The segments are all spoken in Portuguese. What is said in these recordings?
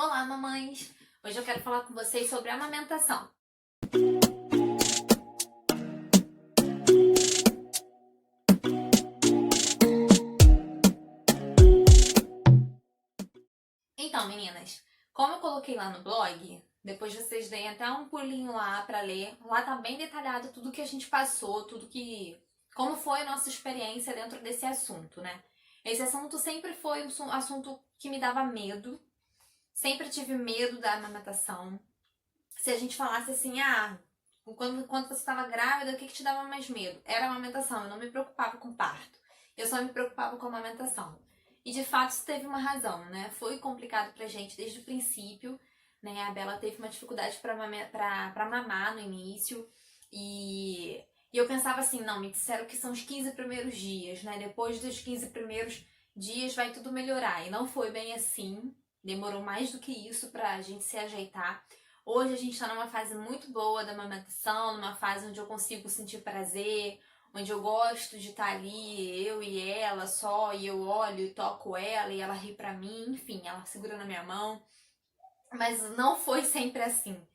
Olá, mamães! Hoje eu quero falar com vocês sobre a amamentação. Então, meninas, como eu coloquei lá no blog, depois vocês deem até um pulinho lá pra ler. Lá tá bem detalhado tudo que a gente passou, como foi a nossa experiência dentro desse assunto, né? Esse assunto sempre foi um assunto que me dava medo. Sempre tive medo da amamentação. Se a gente falasse assim, quando você estava grávida, o que te dava mais medo? Era a amamentação, eu não me preocupava com parto. Eu só me preocupava com a amamentação. E de fato isso teve uma razão, né? Foi complicado pra gente desde o princípio, né? A Bela teve uma dificuldade pra mamar no início. E eu pensava assim, não, me disseram que são os 15 primeiros dias, né? Depois dos 15 primeiros dias vai tudo melhorar. E não foi bem assim. Demorou mais do que isso pra gente se ajeitar. Hoje a gente está numa fase muito boa da amamentação, numa fase onde eu consigo sentir prazer, onde eu gosto de estar ali, eu e ela só, e eu olho e toco ela e ela ri pra mim, enfim, ela segura na minha mão. Mas não foi sempre assim.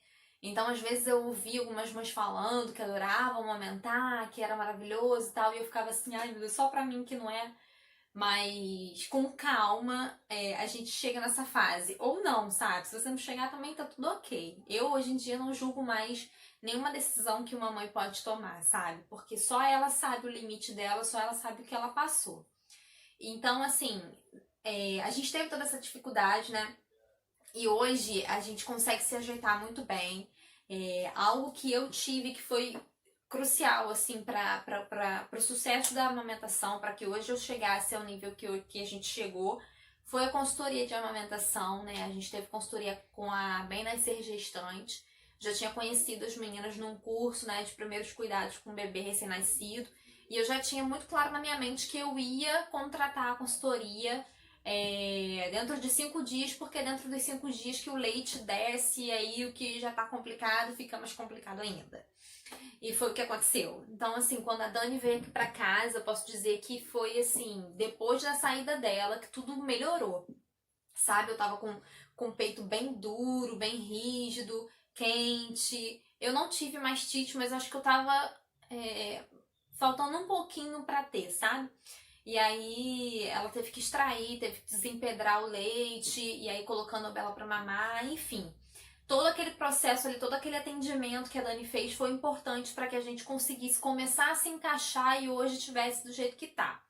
Então, às vezes eu ouvi algumas mães falando que adoravam amamentar, que era maravilhoso e tal, e eu ficava assim, ai meu Deus, só pra mim que não é. Mas com calma, a gente chega nessa fase. Ou não, sabe? Se você não chegar também tá tudo ok. Eu hoje em dia não julgo mais nenhuma decisão que uma mãe pode tomar, sabe? Porque só ela sabe o limite dela, só ela sabe o que ela passou. Então, assim, a gente teve toda essa dificuldade, né? E hoje a gente consegue se ajeitar muito bem. Algo que eu tive que foi crucial, assim, para o sucesso da amamentação, para que hoje eu chegasse ao nível que a gente chegou, foi a consultoria de amamentação, né? A gente teve consultoria com a Bem Nascer Gestante. Já tinha conhecido as meninas num curso, né, de primeiros cuidados com o bebê recém-nascido. E eu já tinha muito claro na minha mente que eu ia contratar a consultoria dentro de 5 dias, porque é dentro dos 5 dias que o leite desce e aí o que já tá complicado fica mais complicado ainda. E foi o que aconteceu. Então, assim, quando a Dani veio aqui pra casa, eu posso dizer que foi, assim, depois da saída dela, que tudo melhorou. Sabe? Eu tava com o peito bem duro, bem rígido, quente. Eu não tive mastite, mas acho que eu tava faltando um pouquinho pra ter, sabe? E aí ela teve que extrair, teve que desempedrar o leite, e aí colocando a Bela pra mamar, enfim. Todo aquele processo ali, todo aquele atendimento que a Dani fez foi importante para que a gente conseguisse começar a se encaixar e hoje estivesse do jeito que tá.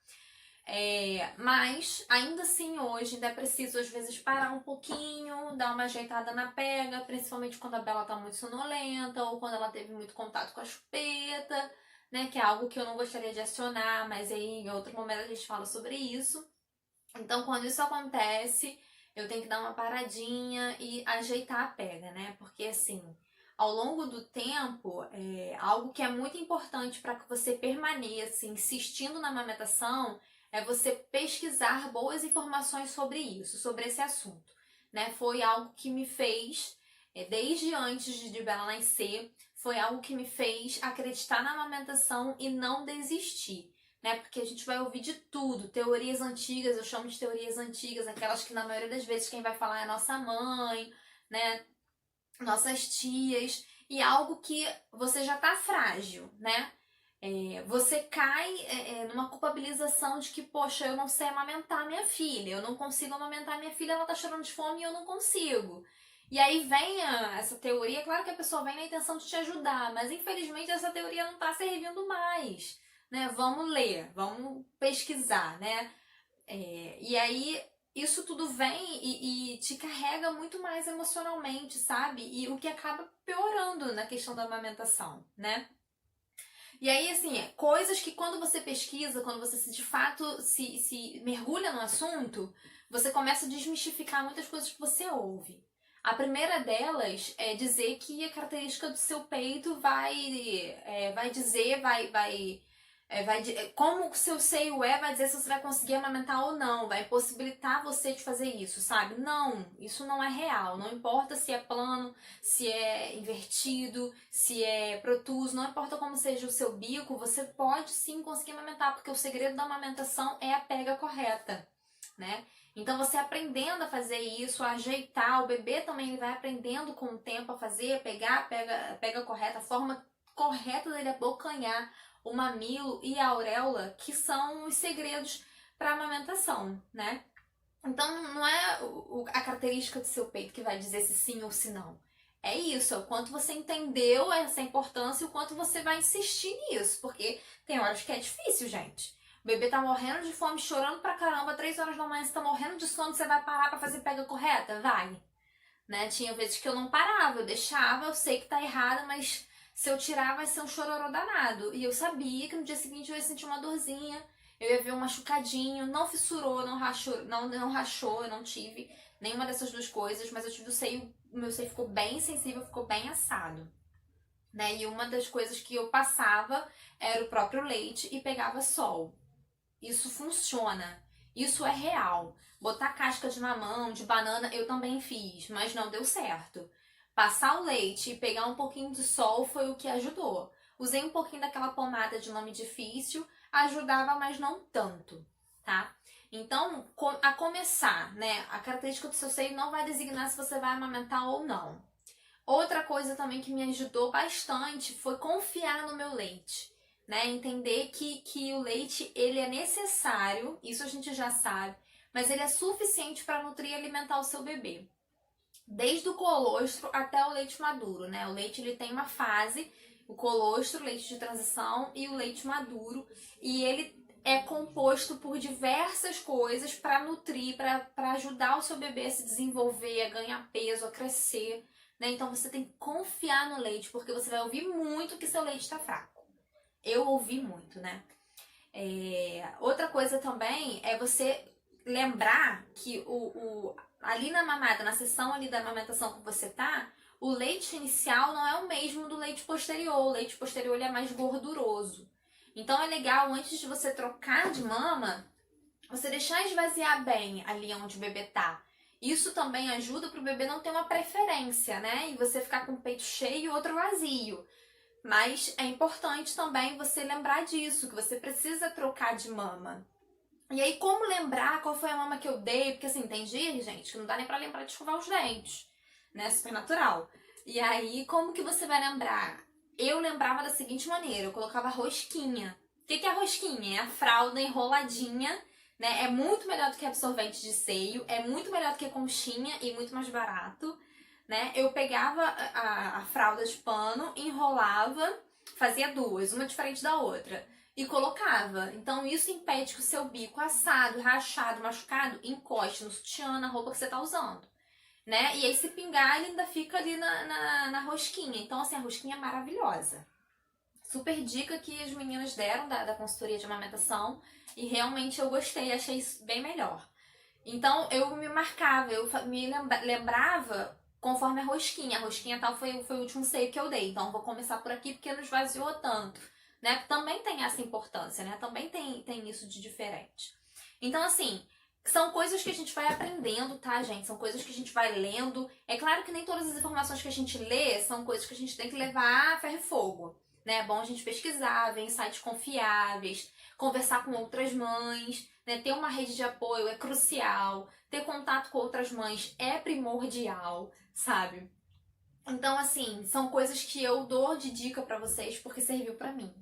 Mas ainda assim hoje ainda é preciso às vezes parar um pouquinho, dar uma ajeitada na pega, principalmente quando a Bela tá muito sonolenta ou quando ela teve muito contato com a chupeta, né? Que é algo que eu não gostaria de acionar, mas aí em outro momento a gente fala sobre isso. Então, quando isso acontece, eu tenho que dar uma paradinha e ajeitar a pega, né? Porque assim, ao longo do tempo, algo que é muito importante para que você permaneça insistindo na amamentação é você pesquisar boas informações sobre isso, sobre esse assunto, né? Foi algo que me fez, desde antes de Bela nascer, foi algo que me fez acreditar na amamentação e não desistir, né? Porque a gente vai ouvir de tudo, teorias antigas, eu chamo de teorias antigas, aquelas que na maioria das vezes quem vai falar é a nossa mãe, né? Nossas tias, e algo que você já tá frágil, né? Você cai numa culpabilização de que, poxa, eu não sei amamentar minha filha, eu não consigo amamentar minha filha, ela tá chorando de fome e eu não consigo. E aí vem essa teoria, claro que a pessoa vem na intenção de te ajudar, mas infelizmente essa teoria não tá servindo mais, né? Vamos ler, vamos pesquisar, né? E aí isso tudo vem e te carrega muito mais emocionalmente, sabe? E o que acaba piorando na questão da amamentação, né? E aí, assim, coisas que quando você pesquisa, quando você de fato se mergulha no assunto, você começa a desmistificar muitas coisas que você ouve. A primeira delas é dizer que a característica do seu peito vai dizer, como o seu seio vai dizer se você vai conseguir amamentar ou não, vai possibilitar você de fazer isso, sabe? Não, isso não é real. Não importa se é plano, se é invertido, se é protuso, não importa como seja o seu bico, você pode sim conseguir amamentar, porque o segredo da amamentação é a pega correta, né? Então você aprendendo a fazer isso, a ajeitar, o bebê também ele vai aprendendo com o tempo a fazer, pega correta, a forma correta dele abocanhar o mamilo e a auréola, que são os segredos para a amamentação, né? Então não é a característica do seu peito que vai dizer se sim ou se não. É isso, é o quanto você entendeu essa importância e o quanto você vai insistir nisso, porque tem horas que é difícil, gente. O bebê tá morrendo de fome, chorando pra caramba, 3 horas da manhã, você tá morrendo de sono, você vai parar pra fazer pega correta? Vai. Né? Tinha vezes que eu não parava, eu deixava, eu sei que tá errada, mas se eu tirar vai ser um chororô danado. E eu sabia que no dia seguinte eu ia sentir uma dorzinha, eu ia ver um machucadinho, não fissurou, não rachou, eu não tive nenhuma dessas duas coisas, mas eu tive o meu seio ficou bem sensível, ficou bem assado. Né? E uma das coisas que eu passava era o próprio leite e pegava sol. Isso funciona. Isso é real. Botar casca de mamão, de banana, eu também fiz, mas não deu certo. Passar o leite e pegar um pouquinho de sol foi o que ajudou. Usei um pouquinho daquela pomada de nome difícil, ajudava, mas não tanto, tá? Então, a começar, né? A característica do seu seio não vai designar se você vai amamentar ou não. Outra coisa também que me ajudou bastante foi confiar no meu leite. Né? Entender que o leite ele é necessário, isso a gente já sabe, mas ele é suficiente para nutrir e alimentar o seu bebê. Desde o colostro até o leite maduro, né? O leite ele tem uma fase, o colostro, o leite de transição e o leite maduro, e ele é composto por diversas coisas para nutrir, para ajudar o seu bebê a se desenvolver, a ganhar peso, a crescer, né? Então você tem que confiar no leite, porque você vai ouvir muito que seu leite está fraco. Eu ouvi muito, né? Outra coisa também é você lembrar que ali na mamada, na sessão ali da amamentação que você tá, o leite inicial não é o mesmo do leite posterior. O leite posterior ele é mais gorduroso. Então é legal, antes de você trocar de mama, você deixar esvaziar bem ali onde o bebê tá. Isso também ajuda pro bebê não ter uma preferência, né? E você ficar com o peito cheio e outro vazio. Mas é importante também você lembrar disso, que você precisa trocar de mama. E aí, como lembrar qual foi a mama que eu dei? Porque assim, tem dias, gente, que não dá nem pra lembrar de escovar os dentes, né? Super natural. E aí, como que você vai lembrar? Eu lembrava da seguinte maneira, eu colocava rosquinha. O que é a rosquinha? É a fralda enroladinha, né? É muito melhor do que absorvente de seio, é muito melhor do que conchinha e muito mais barato. Né? Eu pegava a fralda de pano, enrolava, fazia duas, uma diferente da outra, e colocava. Então isso impede que o seu bico assado, rachado, machucado, encoste no sutiã, na roupa que você tá usando. Né? E aí se pingar, ele ainda fica ali na rosquinha. Então assim, a rosquinha é maravilhosa. Super dica que as meninas deram da consultoria de amamentação, e realmente eu gostei, achei isso bem melhor. Então eu me marcava, eu me lembrava conforme a rosquinha. A rosquinha tal foi o último seio que eu dei. Então, vou começar por aqui porque não esvaziou tanto. Né? Também tem essa importância, né? Também tem isso de diferente. Então, assim, são coisas que a gente vai aprendendo, tá, gente? São coisas que a gente vai lendo. É claro que nem todas as informações que a gente lê são coisas que a gente tem que levar a ferro e fogo. Né? É bom a gente pesquisar, ver em sites confiáveis, conversar com outras mães, né? Ter uma rede de apoio é crucial. Ter contato com outras mães é primordial, sabe? Então, assim, são coisas que eu dou de dica pra vocês porque serviu pra mim,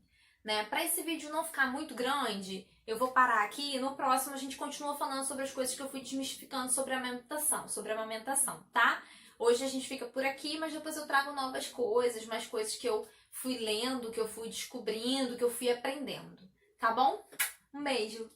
né? Pra esse vídeo não ficar muito grande, eu vou parar aqui e no próximo a gente continua falando sobre as coisas que eu fui desmistificando sobre a amamentação, tá? Hoje a gente fica por aqui, mas depois eu trago novas coisas, mais coisas que eu fui lendo, que eu fui descobrindo, que eu fui aprendendo, tá bom? Um beijo!